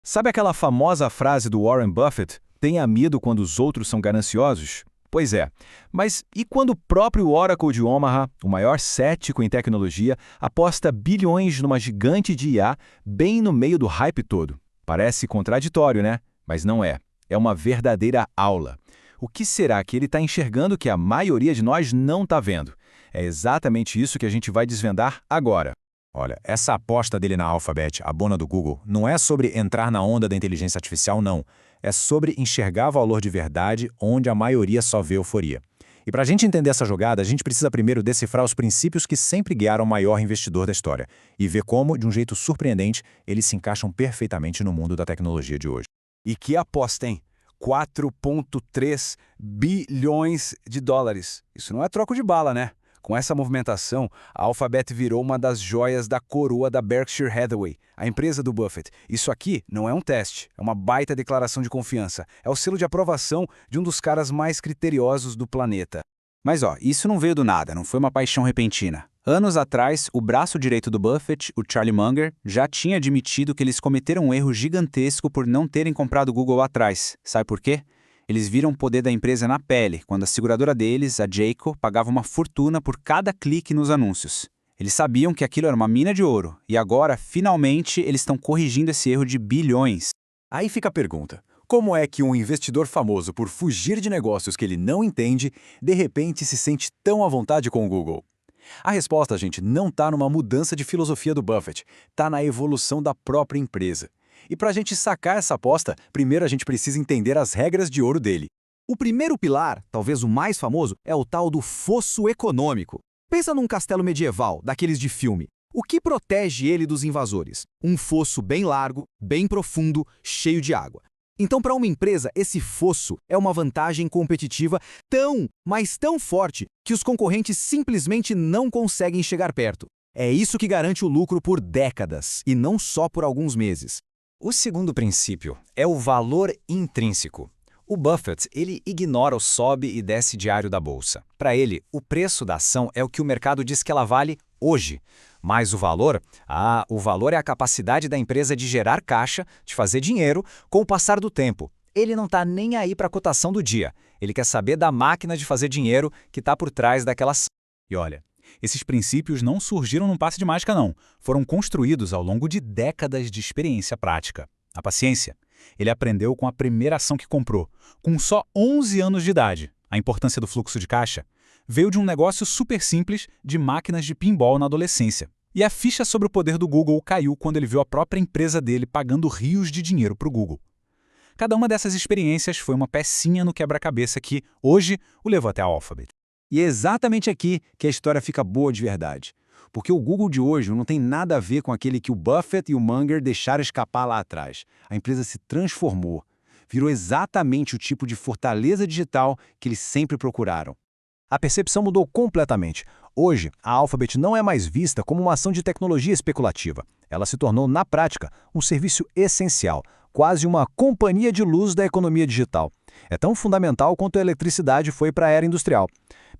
Sabe aquela famosa frase do Warren Buffett? Tenha medo quando os outros são gananciosos? Pois é, mas e quando o próprio Oracle de Omaha, o maior cético em tecnologia, aposta bilhões numa gigante de IA bem no meio do hype todo? Parece contraditório, né? Mas não é. É uma verdadeira aula. O que será que ele está enxergando que a maioria de nós não está vendo? É exatamente isso que a gente vai desvendar agora. Olha, essa aposta dele na Alphabet, a bona do Google, não é sobre entrar na onda da inteligência artificial, não. É sobre enxergar valor de verdade onde a maioria só vê euforia. E para a gente entender essa jogada, a gente precisa primeiro decifrar os princípios que sempre guiaram o maior investidor da história e ver como, de um jeito surpreendente, eles se encaixam perfeitamente no mundo da tecnologia de hoje. E que aposta, hein? 4,3 bilhões de dólares. Isso não é troco de bala, né? Com essa movimentação, a Alphabet virou uma das joias da coroa da Berkshire Hathaway, a empresa do Buffett. Isso aqui não é um teste, é uma baita declaração de confiança. É o selo de aprovação de um dos caras mais criteriosos do planeta. Mas isso não veio do nada, não foi uma paixão repentina. Anos atrás, o braço direito do Buffett, o Charlie Munger, já tinha admitido que eles cometeram um erro gigantesco por não terem comprado o Google atrás. Sabe por quê? Eles viram o poder da empresa na pele, quando a seguradora deles, a Jayco, pagava uma fortuna por cada clique nos anúncios. Eles sabiam que aquilo era uma mina de ouro, e agora, finalmente, eles estão corrigindo esse erro de bilhões. Aí fica a pergunta: como é que um investidor famoso por fugir de negócios que ele não entende, de repente se sente tão à vontade com o Google? A resposta, gente, não está numa mudança de filosofia do Buffett, está na evolução da própria empresa. E para a gente sacar essa aposta, primeiro a gente precisa entender as regras de ouro dele. O primeiro pilar, talvez o mais famoso, é o tal do fosso econômico. Pensa num castelo medieval, daqueles de filme. O que protege ele dos invasores? Um fosso bem largo, bem profundo, cheio de água. Então, para uma empresa, esse fosso é uma vantagem competitiva tão, mas tão forte que os concorrentes simplesmente não conseguem chegar perto. É isso que garante o lucro por décadas, e não só por alguns meses. O segundo princípio é o valor intrínseco. O Buffett, ele ignora o sobe e desce diário da bolsa. Para ele, o preço da ação é o que o mercado diz que ela vale hoje. Mas o valor é a capacidade da empresa de gerar caixa, de fazer dinheiro, com o passar do tempo. Ele não está nem aí para a cotação do dia. Ele quer saber da máquina de fazer dinheiro que está por trás daquelas... E olha, esses princípios não surgiram num passe de mágica, não. Foram construídos ao longo de décadas de experiência prática. A paciência. Ele aprendeu com a primeira ação que comprou, com só 11 anos de idade. A importância do fluxo de caixa veio de um negócio super simples de máquinas de pinball na adolescência. E a ficha sobre o poder do Google caiu quando ele viu a própria empresa dele pagando rios de dinheiro para o Google. Cada uma dessas experiências foi uma pecinha no quebra-cabeça que, hoje, o levou até a Alphabet. E é exatamente aqui que a história fica boa de verdade. Porque o Google de hoje não tem nada a ver com aquele que o Buffett e o Munger deixaram escapar lá atrás. A empresa se transformou, virou exatamente o tipo de fortaleza digital que eles sempre procuraram. A percepção mudou completamente. Hoje, a Alphabet não é mais vista como uma ação de tecnologia especulativa. Ela se tornou, na prática, um serviço essencial, quase uma companhia de luz da economia digital. É tão fundamental quanto a eletricidade foi para a era industrial.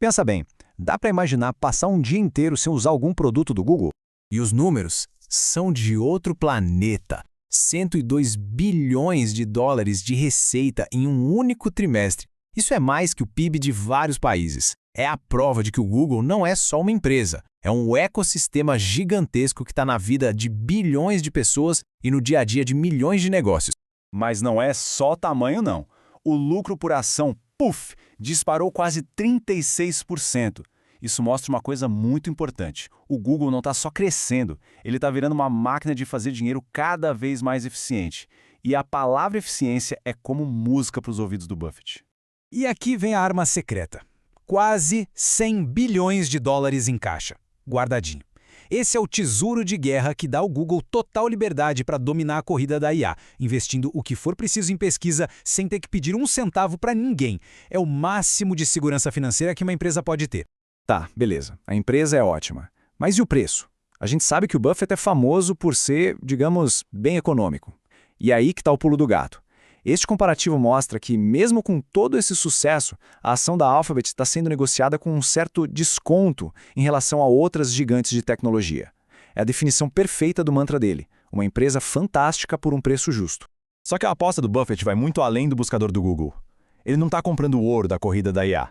Pensa bem, dá para imaginar passar um dia inteiro sem usar algum produto do Google? E os números são de outro planeta. 102 bilhões de dólares de receita em um único trimestre. Isso é mais que o PIB de vários países. É a prova de que o Google não é só uma empresa. É um ecossistema gigantesco que está na vida de bilhões de pessoas e no dia a dia de milhões de negócios. Mas não é só tamanho, não. O lucro por ação, disparou quase 36%. Isso mostra uma coisa muito importante. O Google não está só crescendo, ele está virando uma máquina de fazer dinheiro cada vez mais eficiente. E a palavra eficiência é como música para os ouvidos do Buffett. E aqui vem a arma secreta. Quase 100 bilhões de dólares em caixa, guardadinho. Esse é o tesouro de guerra que dá ao Google total liberdade para dominar a corrida da IA, investindo o que for preciso em pesquisa sem ter que pedir um centavo para ninguém. É o máximo de segurança financeira que uma empresa pode ter. Tá, beleza. A empresa é ótima. Mas e o preço? A gente sabe que o Buffett é famoso por ser, digamos, bem econômico. E aí que está o pulo do gato. Este comparativo mostra que, mesmo com todo esse sucesso, a ação da Alphabet está sendo negociada com um certo desconto em relação a outras gigantes de tecnologia. É a definição perfeita do mantra dele, uma empresa fantástica por um preço justo. Só que a aposta do Buffett vai muito além do buscador do Google. Ele não está comprando o ouro da corrida da IA.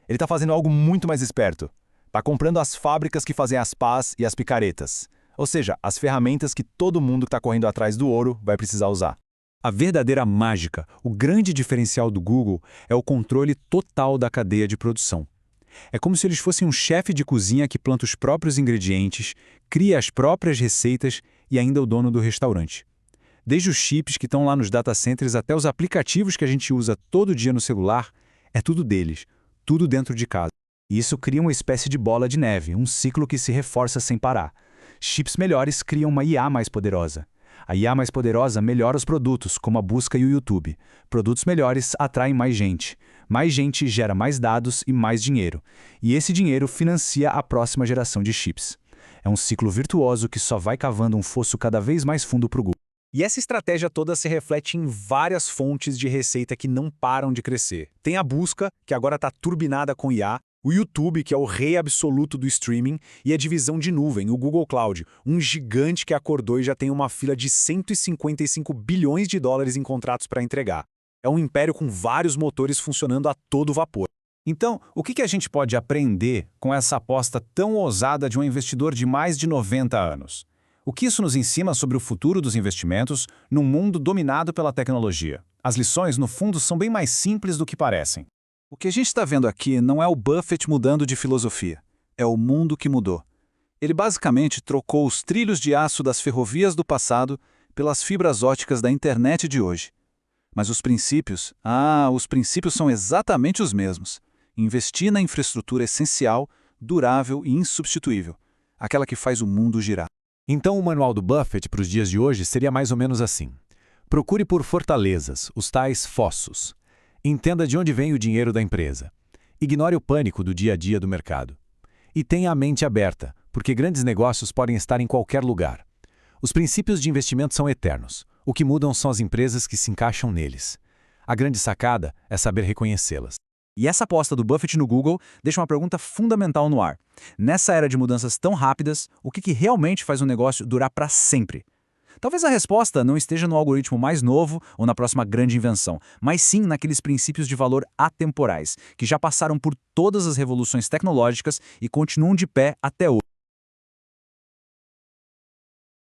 Ele está fazendo algo muito mais esperto. Está comprando as fábricas que fazem as pás e as picaretas. Ou seja, as ferramentas que todo mundo que está correndo atrás do ouro vai precisar usar. A verdadeira mágica, o grande diferencial do Google é o controle total da cadeia de produção. É como se eles fossem um chefe de cozinha que planta os próprios ingredientes, cria as próprias receitas e ainda é o dono do restaurante. Desde os chips que estão lá nos data centers até os aplicativos que a gente usa todo dia no celular, é tudo deles, tudo dentro de casa. E isso cria uma espécie de bola de neve, um ciclo que se reforça sem parar. Chips melhores criam uma IA mais poderosa. A IA mais poderosa melhora os produtos, como a busca e o YouTube. Produtos melhores atraem mais gente. Mais gente gera mais dados e mais dinheiro. E esse dinheiro financia a próxima geração de chips. É um ciclo virtuoso que só vai cavando um fosso cada vez mais fundo para o Google. E essa estratégia toda se reflete em várias fontes de receita que não param de crescer. Tem a busca, que agora está turbinada com IA, o YouTube, que é o rei absoluto do streaming, e a divisão de nuvem, o Google Cloud, um gigante que acordou e já tem uma fila de 155 bilhões de dólares em contratos para entregar. É um império com vários motores funcionando a todo vapor. Então, o que a gente pode aprender com essa aposta tão ousada de um investidor de mais de 90 anos? O que isso nos ensina sobre o futuro dos investimentos num mundo dominado pela tecnologia? As lições, no fundo, são bem mais simples do que parecem. O que a gente está vendo aqui não é o Buffett mudando de filosofia, é o mundo que mudou. Ele basicamente trocou os trilhos de aço das ferrovias do passado pelas fibras óticas da internet de hoje. Mas os princípios são exatamente os mesmos. Investir na infraestrutura essencial, durável e insubstituível, aquela que faz o mundo girar. Então o manual do Buffett para os dias de hoje seria mais ou menos assim. Procure por fortalezas, os tais fossos. Entenda de onde vem o dinheiro da empresa. Ignore o pânico do dia a dia do mercado. E tenha a mente aberta, porque grandes negócios podem estar em qualquer lugar. Os princípios de investimento são eternos. O que mudam são as empresas que se encaixam neles. A grande sacada é saber reconhecê-las. E essa aposta do Buffett no Google deixa uma pergunta fundamental no ar. Nessa era de mudanças tão rápidas, o que realmente faz um negócio durar para sempre? Talvez a resposta não esteja no algoritmo mais novo ou na próxima grande invenção, mas sim naqueles princípios de valor atemporais, que já passaram por todas as revoluções tecnológicas e continuam de pé até hoje.